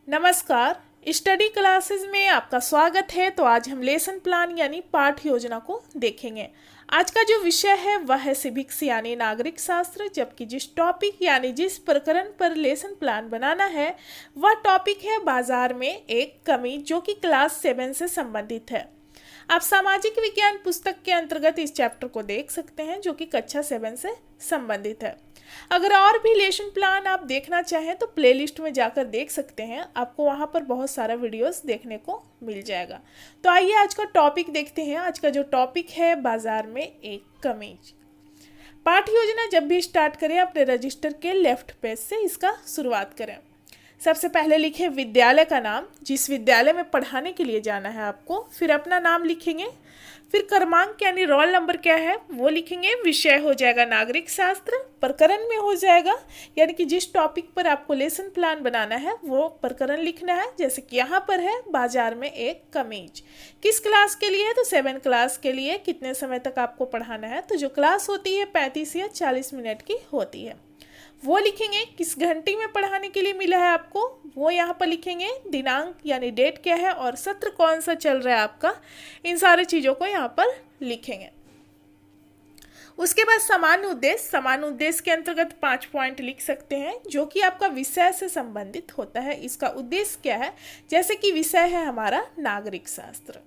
नमस्कार। Study classes में आपका स्वागत है। तो आज हम लेसन प्लान यानी पाठ योजना को देखेंगे। आज का जो विषय है वह है सिविक्स यानी नागरिक शास्त्र, जबकि जिस टॉपिक यानी जिस प्रकरण पर लेसन प्लान बनाना है वह टॉपिक है बाजार में एक कमी, जो कि क्लास 7 से संबंधित है। आप सामाजिक विज्ञान पुस्तक के अंतर्गत इस चैप्टर को देख सकते हैं, जो कि कक्षा 7 से संबंधित है। अगर और भी लेसन प्लान आप देखना चाहें तो प्लेलिस्ट में जाकर देख सकते हैं, आपको वहां पर बहुत सारा वीडियोस देखने को मिल जाएगा। तो आइए आज का टॉपिक देखते हैं। आज का जो टॉपिक है बाजार में एक कमीज। पाठ योजना जब भी स्टार्ट करें अपने रजिस्टर के लेफ्ट पेज से इसका शुरुआत करें। सबसे पहले लिखें विद्यालय का नाम, जिस विद्यालय में पढ़ाने के लिए जाना है आपको, फिर अपना नाम लिखेंगे, फिर क्रमांक यानी रोल नंबर क्या है वो लिखेंगे, विषय हो जाएगा नागरिक शास्त्र, प्रकरण में हो जाएगा यानी कि जिस टॉपिक पर आपको लेसन प्लान बनाना है वो प्रकरण लिखना है। जैसे कि यहाँ पर है बाजार में एक कमीज। किस क्लास के लिए है तो 7 क्लास के लिए। कितने समय तक आपको पढ़ाना है तो जो क्लास होती है 35 या 40 मिनट की होती है वो लिखेंगे। किस घंटे में पढ़ाने के लिए मिला है आपको वो यहाँ पर लिखेंगे। दिनांक यानी डेट क्या है और सत्र कौन सा चल रहा है आपका, इन सारी चीज़ों को यहाँ पर लिखेंगे। उसके बाद सामान्य उद्देश्य। सामान्य उद्देश्य के अंतर्गत 5 पॉइंट लिख सकते हैं, जो कि आपका विषय से संबंधित होता है। इसका उद्देश्य क्या है, जैसे कि विषय है हमारा नागरिक शास्त्र।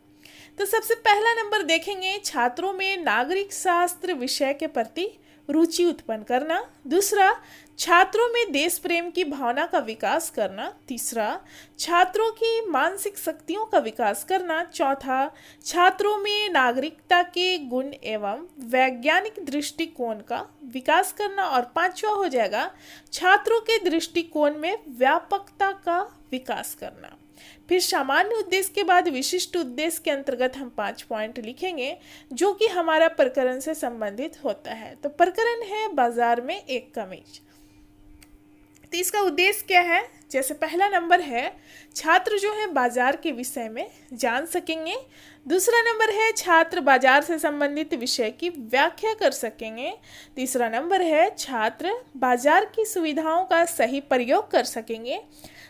तो सबसे पहला नंबर देखेंगे, छात्रों में नागरिक शास्त्र विषय के प्रति रुचि उत्पन्न करना। दूसरा, छात्रों में देश प्रेम की भावना का विकास करना। तीसरा, छात्रों की मानसिक शक्तियों का विकास करना। चौथा, छात्रों में नागरिकता के गुण एवं वैज्ञानिक दृष्टिकोण का विकास करना। और पांचवा हो जाएगा छात्रों के दृष्टिकोण में व्यापकता का विकास करना। फिर सामान्य उद्देश्य के बाद विशिष्ट उद्देश्य के अंतर्गत हम 5 पॉइंट लिखेंगे, जो कि हमारा प्रकरण से संबंधित होता है। तो प्रकरण है बाजार में एक कमीज। तो इसका उद्देश्य क्या है, जैसे पहला नंबर है छात्र जो है बाजार के विषय में जान सकेंगे। दूसरा नंबर है छात्र बाजार से संबंधित विषय की व्याख्या कर सकेंगे। तीसरा नंबर है छात्र बाजार की सुविधाओं का सही प्रयोग कर सकेंगे।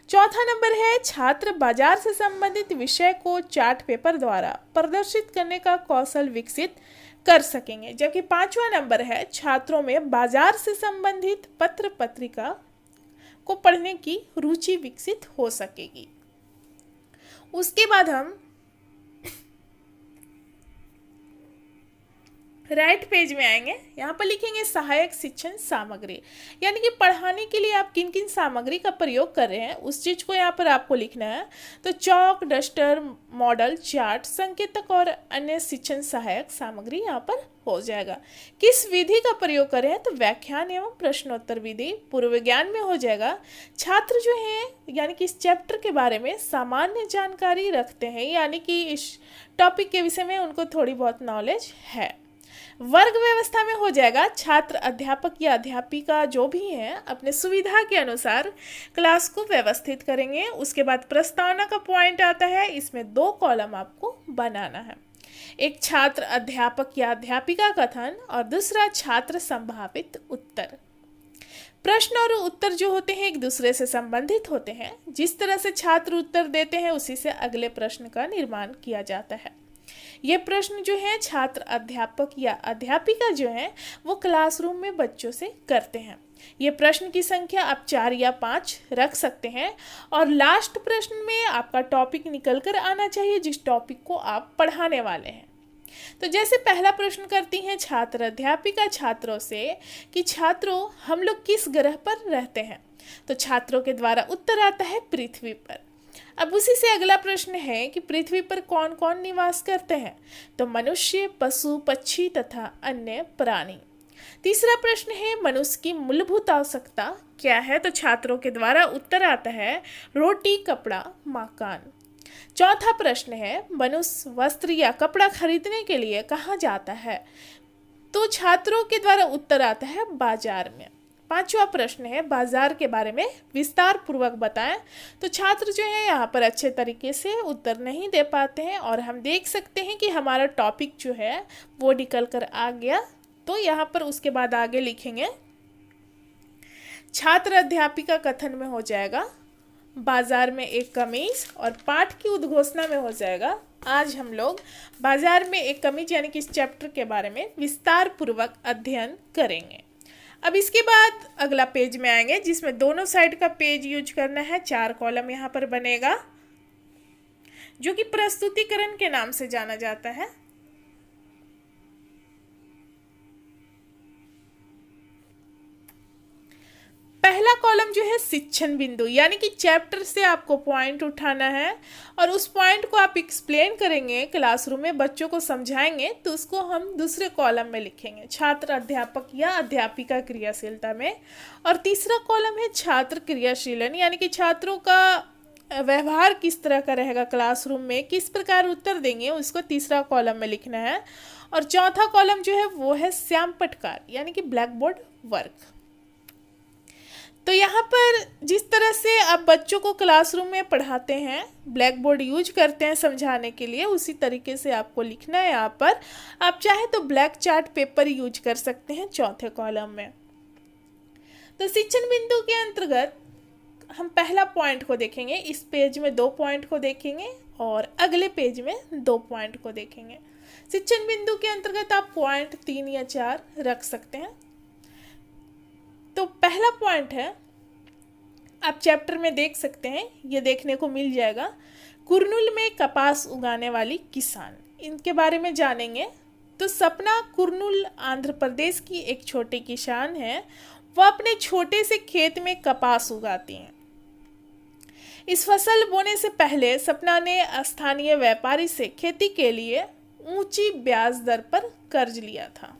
चौथा नंबर है छात्र बाजार से संबंधित विषय को चार्ट पेपर द्वारा प्रदर्शित करने का कौशल विकसित कर सकेंगे। जबकि पांचवा नंबर है छात्रों में बाजार से संबंधित पत्र पत्रिका को पढ़ने की रुचि विकसित हो सकेगी। उसके बाद हम राइट पेज में आएंगे। यहाँ पर लिखेंगे सहायक शिक्षण सामग्री, यानी कि पढ़ाने के लिए आप किन किन सामग्री का प्रयोग कर रहे हैं उस चीज को यहाँ पर आपको लिखना है। तो चौक, डस्टर, मॉडल, चार्ट, संकेतक और अन्य शिक्षण सहायक सामग्री यहाँ पर हो जाएगा। किस विधि का प्रयोग कर रहे हैं तो व्याख्यान एवं प्रश्नोत्तर विधि। पूर्व ज्ञान में हो जाएगा छात्र जो है यानी कि इस चैप्टर के बारे में सामान्य जानकारी रखते हैं, यानी कि इस टॉपिक के विषय में उनको थोड़ी बहुत नॉलेज है। वर्ग व्यवस्था में हो जाएगा छात्र अध्यापक या अध्यापिका जो भी हैं अपने सुविधा के अनुसार क्लास को व्यवस्थित करेंगे। उसके बाद प्रस्तावना का पॉइंट आता है, इसमें 2 कॉलम आपको बनाना है। एक छात्र अध्यापक या अध्यापिका कथन और दूसरा छात्र संभावित उत्तर। प्रश्न और उत्तर जो होते हैं एक दूसरे से संबंधित होते हैं। जिस तरह से छात्र उत्तर देते हैं उसी से अगले प्रश्न का निर्माण किया जाता है। ये प्रश्न जो है छात्र अध्यापक या अध्यापिका जो है वो क्लासरूम में बच्चों से करते हैं। ये प्रश्न की संख्या आप 4 या 5 रख सकते हैं और लास्ट प्रश्न में आपका टॉपिक निकल कर आना चाहिए जिस टॉपिक को आप पढ़ाने वाले हैं। तो जैसे पहला प्रश्न करती हैं छात्र अध्यापिका छात्रों से कि छात्रों हम लोग किस ग्रह पर रहते हैं, तो छात्रों के द्वारा उत्तर आता है पृथ्वी पर। अब उसी से अगला प्रश्न है कि पृथ्वी पर कौन कौन निवास करते हैं, तो मनुष्य, पशु, पक्षी तथा अन्य प्राणी। तीसरा प्रश्न है मनुष्य की मूलभूत आवश्यकता क्या है, तो छात्रों के द्वारा उत्तर आता है रोटी, कपड़ा, मकान। चौथा प्रश्न है मनुष्य वस्त्र या कपड़ा खरीदने के लिए कहाँ जाता है, तो छात्रों के द्वारा उत्तर आता है बाजार में। पांचवा प्रश्न है बाजार के बारे में विस्तार पूर्वक बताएं, तो छात्र जो है यहाँ पर अच्छे तरीके से उत्तर नहीं दे पाते हैं और हम देख सकते हैं कि हमारा टॉपिक जो है वो निकल कर आ गया। तो यहाँ पर उसके बाद आगे लिखेंगे छात्र अध्यापिका कथन में हो जाएगा बाजार में एक कमीज, और पाठ की उद्घोषणा में हो जाएगा आज हम लोग बाजार में एक कमीज यानी कि इस चैप्टर के बारे में विस्तार पूर्वक अध्ययन करेंगे। अब इसके बाद अगला पेज में आएंगे जिसमें दोनों साइड का पेज यूज करना है। 4 कॉलम यहाँ पर बनेगा जो कि प्रस्तुतिकरण के नाम से जाना जाता है। पहला कॉलम जो है शिक्षण बिंदु, यानी कि चैप्टर से आपको पॉइंट उठाना है और उस पॉइंट को आप एक्सप्लेन करेंगे, क्लासरूम में बच्चों को समझाएंगे, तो उसको हम दूसरे कॉलम में लिखेंगे छात्र अध्यापक या अध्यापिका क्रियाशीलता में। और तीसरा कॉलम है छात्र क्रियाशीलन, यानी कि छात्रों का व्यवहार किस तरह का रहेगा क्लासरूम में, किस प्रकार उत्तर देंगे, उसको तीसरा कॉलम में लिखना है। और चौथा कॉलम जो है वो है श्याम पटकार यानी कि ब्लैक बोर्ड वर्क। तो यहाँ पर जिस तरह से आप बच्चों को क्लासरूम में पढ़ाते हैं, ब्लैक बोर्ड यूज करते हैं समझाने के लिए, उसी तरीके से आपको लिखना है। यहाँ पर आप चाहे तो ब्लैक चार्ट पेपर यूज कर सकते हैं चौथे कॉलम में। तो शिक्षण बिंदु के अंतर्गत हम पहला पॉइंट को देखेंगे, इस पेज में 2 पॉइंट को देखेंगे और अगले पेज में 2 पॉइंट को देखेंगे। शिक्षण बिंदु के अंतर्गत आप पॉइंट 3 या 4 रख सकते हैं। तो पहला पॉइंट है, आप चैप्टर में देख सकते हैं, ये देखने को मिल जाएगा, कुरनूल में कपास उगाने वाली किसान, इनके बारे में जानेंगे। तो सपना कुरनूल आंध्र प्रदेश की एक छोटी किसान है। वह अपने छोटे से खेत में कपास उगाती हैं। इस फसल बोने से पहले सपना ने स्थानीय व्यापारी से खेती के लिए ऊंची ब्याज दर पर कर्ज लिया था।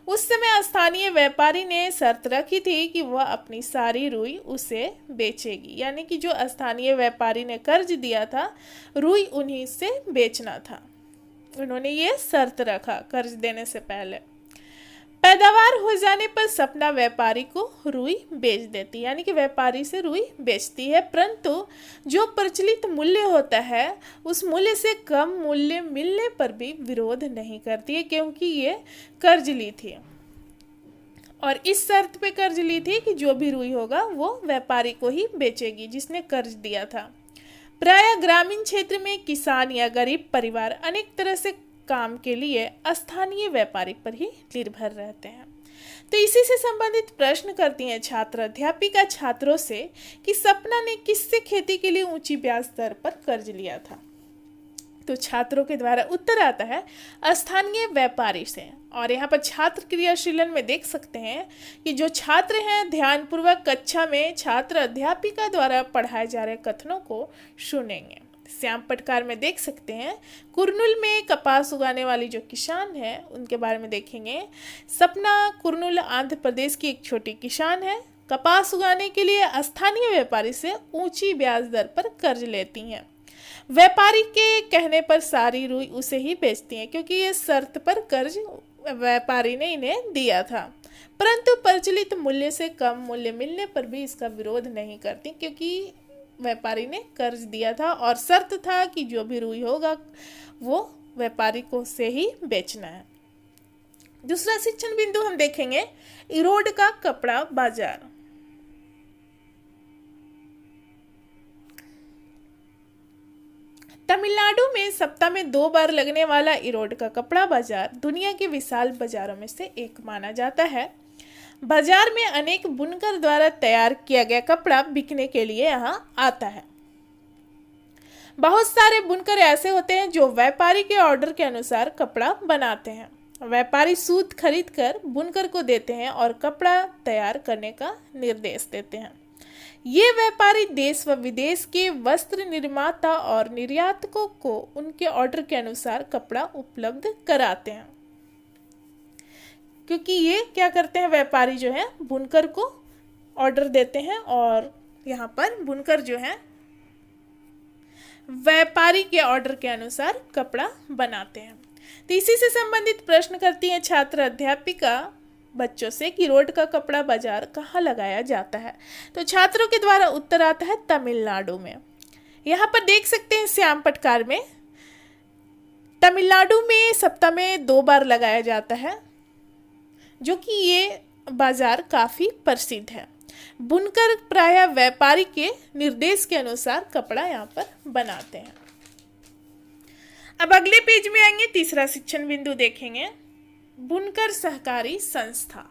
उस समय स्थानीय व्यापारी ने शर्त रखी थी कि वह अपनी सारी रुई उसे बेचेगी, यानी कि जो स्थानीय व्यापारी ने कर्ज दिया था रुई उन्हीं से बेचना था। उन्होंने ये शर्त रखा कर्ज देने से पहले। पैदावार हो जाने पर सपना व्यापारी को रुई बेच देती, यानी कि व्यापारी से रुई बेचती है, परंतु जो प्रचलित मूल्य होता है उस मूल्य से कम मूल्य मिलने पर भी विरोध नहीं करती है, क्योंकि ये कर्ज ली थी और इस शर्त पे कर्ज ली थी कि जो भी रुई होगा वो व्यापारी को ही बेचेगी जिसने कर्ज दिया था। प्रायः ग्रामीण क्षेत्र में किसान या गरीब परिवार अनेक तरह से काम के लिए स्थानीय व्यापारी पर ही निर्भर रहते हैं। तो इसी से संबंधित प्रश्न करती हैं छात्र अध्यापिका छात्रों से कि सपना ने किससे खेती के लिए ऊंची ब्याज दर पर कर्ज लिया था। तो छात्रों के द्वारा उत्तर आता है स्थानीय व्यापारी से। और यहाँ पर छात्र क्रियाशीलन में देख सकते हैं कि जो छात्र हैं ध्यानपूर्वक कक्षा में छात्र अध्यापिका द्वारा पढ़ाए जा रहे कथनों को सुनेंगे। श्याम पटकार में देख सकते हैं कुरनूल में कपास उगाने वाली जो किसान है उनके बारे में देखेंगे। सपना कुरनूल आंध्र प्रदेश की एक छोटी किसान है। कपास उगाने के लिए स्थानीय व्यापारी से ऊंची ब्याज दर पर कर्ज लेती हैं। व्यापारी के कहने पर सारी रुई उसे ही बेचती हैं, क्योंकि ये शर्त पर कर्ज व्यापारी ने इन्हें दिया था, परंतु प्रचलित मूल्य से कम मूल्य मिलने पर भी इसका विरोध नहीं करती, क्योंकि व्यापारी ने कर्ज दिया था और शर्त था कि जो भी रुई होगा वो व्यापारी को से ही बेचना है। दूसरा शिक्षण बिंदु हम देखेंगे इरोड का कपड़ा बाजार। तमिलनाडु में सप्ताह में 2 बार लगने वाला इरोड का कपड़ा बाजार दुनिया के विशाल बाजारों में से एक माना जाता है। बाजार में अनेक बुनकर द्वारा तैयार किया गया कपड़ा बिकने के लिए यहाँ आता है। बहुत सारे बुनकर ऐसे होते हैं जो व्यापारी के ऑर्डर के अनुसार कपड़ा बनाते हैं। व्यापारी सूत खरीदकर बुनकर को देते हैं और कपड़ा तैयार करने का निर्देश देते हैं। ये व्यापारी देश व विदेश के वस्त्र निर्माता और निर्यातकों को उनके ऑर्डर के अनुसार कपड़ा उपलब्ध कराते हैं, क्योंकि ये क्या करते हैं व्यापारी जो है बुनकर को ऑर्डर देते हैं और यहाँ पर बुनकर जो है व्यापारी के ऑर्डर के अनुसार कपड़ा बनाते हैं। तो इसी से संबंधित प्रश्न करती है छात्र अध्यापिका बच्चों से कि रोड का कपड़ा बाजार कहाँ लगाया जाता है। तो छात्रों के द्वारा उत्तर आता है तमिलनाडु में। यहाँ पर देख सकते हैं श्याम पटकार में तमिलनाडु में सप्ताह में 2 बार लगाया जाता है, जो कि ये बाजार काफ़ी प्रसिद्ध है। बुनकर प्रायः व्यापारी के निर्देश के अनुसार कपड़ा यहाँ पर बनाते हैं। अब अगले पेज में आएंगे, तीसरा शिक्षण बिंदु देखेंगे, बुनकर सहकारी संस्था।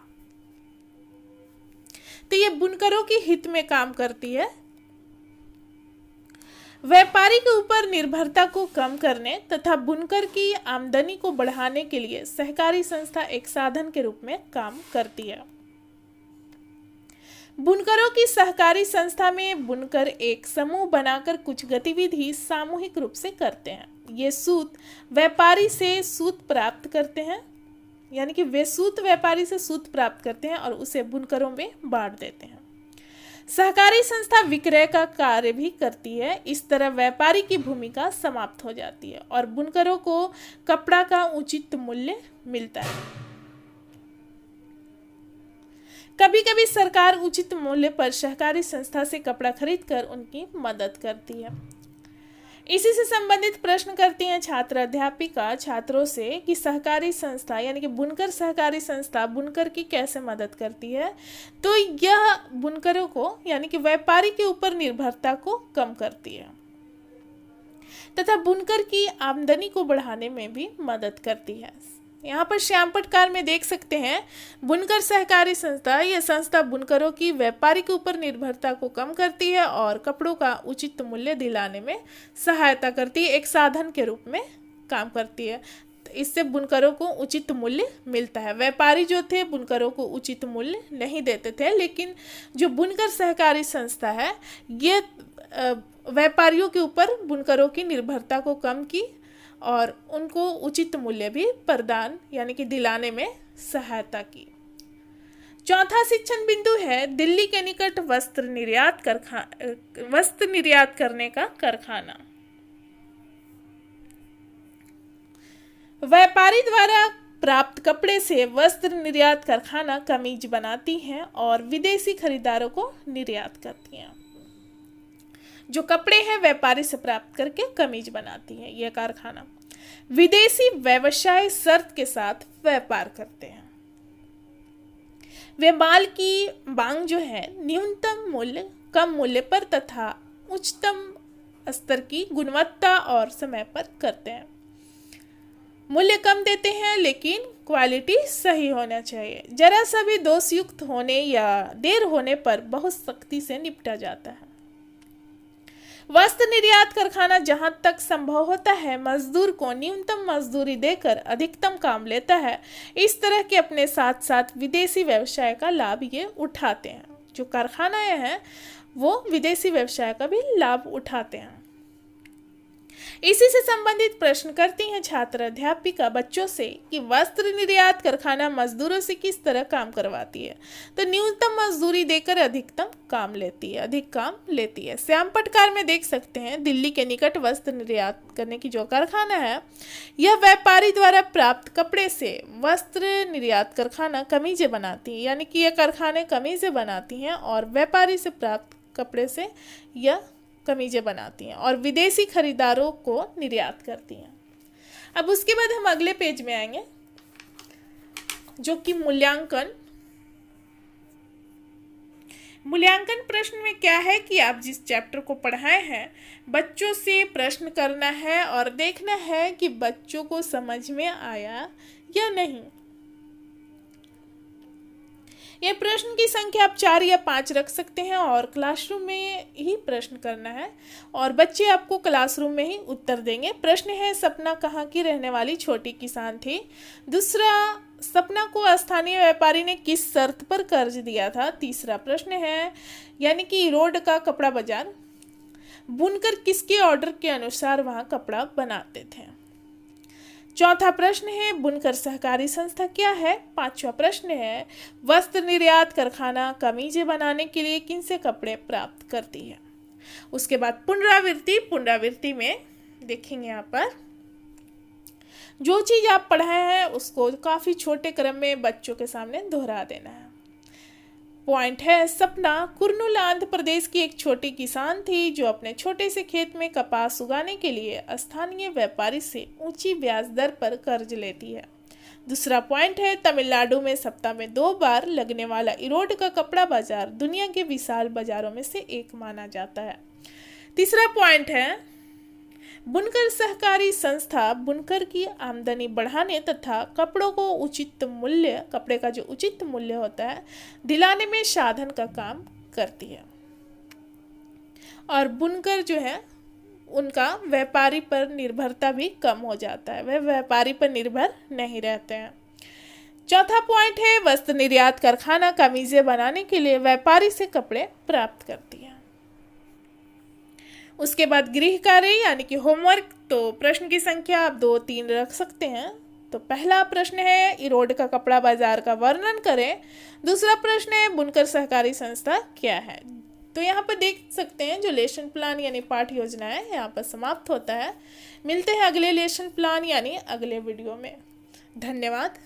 तो ये बुनकरों के हित में काम करती है। व्यापारी के ऊपर निर्भरता को कम करने तथा बुनकर की आमदनी को बढ़ाने के लिए सहकारी संस्था एक साधन के रूप में काम करती है। बुनकरों की सहकारी संस्था में बुनकर एक समूह बनाकर कुछ गतिविधि सामूहिक रूप से करते हैं। ये सूत व्यापारी से सूत प्राप्त करते हैं, यानी कि वे सूत व्यापारी से सूत प्राप्त करते हैं और उसे बुनकरों में बांट देते हैं। सहकारी संस्था विक्रय का कार्य भी करती है। इस तरह व्यापारी की भूमिका समाप्त हो जाती है और बुनकरों को कपड़ा का उचित मूल्य मिलता है। कभी कभी सरकार उचित मूल्य पर सहकारी संस्था से कपड़ा खरीदकर उनकी मदद करती है। इसी से संबंधित प्रश्न करती हैं छात्र अध्यापिका छात्रों से कि सहकारी संस्था यानी कि बुनकर सहकारी संस्था बुनकर की कैसे मदद करती है। तो यह बुनकरों को यानी कि व्यापारी के ऊपर निर्भरता को कम करती है तथा बुनकर की आमदनी को बढ़ाने में भी मदद करती है। यहाँ पर श्याम पटकार में देख सकते हैं, बुनकर सहकारी संस्था, यह संस्था बुनकरों की व्यापारी के ऊपर निर्भरता को कम करती है और कपड़ों का उचित मूल्य दिलाने में सहायता करती है, एक साधन के रूप में काम करती है। तो इससे बुनकरों को उचित मूल्य मिलता है। व्यापारी जो थे बुनकरों को उचित मूल्य नहीं देते थे, लेकिन जो बुनकर सहकारी संस्था है ये व्यापारियों के ऊपर बुनकरों की निर्भरता को कम की और उनको उचित मूल्य भी प्रदान यानी कि दिलाने में सहायता की। चौथा शिक्षण बिंदु है दिल्ली के निकट वस्त्र निर्यात करने का कारखाना। व्यापारी द्वारा प्राप्त कपड़े से वस्त्र निर्यात कारखाना कमीज बनाती हैं और विदेशी खरीदारों को निर्यात करती हैं। जो कपड़े हैं व्यापारी से प्राप्त करके कमीज बनाती है यह कारखाना। विदेशी व्यवसाय शर्त के साथ व्यापार करते हैं। वे माल की मांग जो है न्यूनतम मूल्य, कम मूल्य पर तथा उच्चतम स्तर की गुणवत्ता और समय पर करते हैं। मूल्य कम देते हैं लेकिन क्वालिटी सही होना चाहिए। जरा सा भी दोषयुक्त होने या देर होने पर बहुत सख्ती से निपटा जाता है। वस्त्र निर्यात कारखाना जहां तक संभव होता है मजदूर को न्यूनतम मजदूरी देकर अधिकतम काम लेता है। इस तरह के अपने साथ साथ विदेशी व्यवसाय का लाभ ये उठाते हैं। जो कारखानाएं हैं वो विदेशी व्यवसाय का भी लाभ उठाते हैं। इसी से संबंधित प्रश्न करती हैं छात्र अध्यापिका बच्चों से कि वस्त्र निर्यात कारखाना मजदूरों से किस तरह काम करवाती है। तो न्यूनतम मजदूरी देकर अधिक काम लेती है। श्याम पटकार में देख सकते हैं दिल्ली के निकट वस्त्र निर्यात करने की जो कारखाना है यह व्यापारी द्वारा प्राप्त कपड़े से वस्त्र निर्यात कारखाना कमीजें बनाती है, यानी कि यह कारखाने कमीजें बनाती हैं और व्यापारी से प्राप्त कपड़े से यह कमीजें बनाती हैं और विदेशी खरीदारों को निर्यात करती हैं। अब उसके बाद हम अगले पेज में आएंगे जो कि मूल्यांकन प्रश्न में क्या है कि आप जिस चैप्टर को पढ़ाए हैं बच्चों से प्रश्न करना है और देखना है कि बच्चों को समझ में आया या नहीं। यह प्रश्न की संख्या आप 4 या 5 रख सकते हैं और क्लासरूम में ही प्रश्न करना है और बच्चे आपको क्लासरूम में ही उत्तर देंगे। प्रश्न है सपना कहाँ की रहने वाली छोटी किसान थी। दूसरा, सपना को स्थानीय व्यापारी ने किस शर्त पर कर्ज दिया था। तीसरा प्रश्न है यानी कि रोड का कपड़ा बाजार, बुनकर किसके ऑर्डर के अनुसार वहाँ कपड़ा बनाते थे। चौथा प्रश्न है बुनकर सहकारी संस्था क्या है। पांचवा प्रश्न है वस्त्र निर्यात कारखाना कमीजें बनाने के लिए किनसे कपड़े प्राप्त करती है। उसके बाद पुनरावृत्ति में देखेंगे यहाँ पर जो चीज आप पढ़ाए हैं उसको काफी छोटे क्रम में बच्चों के सामने दोहरा देना है। पॉइंट है सपना कुर्नूल आंध्र प्रदेश की एक छोटी किसान थी जो अपने छोटे से खेत में कपास उगाने के लिए स्थानीय व्यापारी से ऊंची ब्याज दर पर कर्ज लेती है। दूसरा पॉइंट है, तमिलनाडु में सप्ताह में 2 बार लगने वाला इरोड का कपड़ा बाजार दुनिया के विशाल बाजारों में से एक माना जाता है। तीसरा पॉइंट है, बुनकर सहकारी संस्था बुनकर की आमदनी बढ़ाने तथा कपड़ों को कपड़े का जो उचित मूल्य होता है दिलाने में साधन का काम करती है। और बुनकर जो है उनका व्यापारी पर निर्भरता भी कम हो जाता है, वह व्यापारी पर निर्भर नहीं रहते हैं। चौथा पॉइंट है, वस्त्र निर्यात कारखाना कमीजें बनाने के लिए व्यापारी से कपड़े प्राप्त करती है। उसके बाद गृह कार्य यानी कि होमवर्क, तो प्रश्न की संख्या आप 2, 3 रख सकते हैं। तो पहला प्रश्न है, इरोड का कपड़ा बाजार का वर्णन करें। दूसरा प्रश्न है, बुनकर सहकारी संस्था क्या है। तो यहाँ पर देख सकते हैं जो लेसन प्लान यानी पाठ योजना है यहाँ पर समाप्त होता है। मिलते हैं अगले लेसन प्लान यानी अगले वीडियो में। धन्यवाद।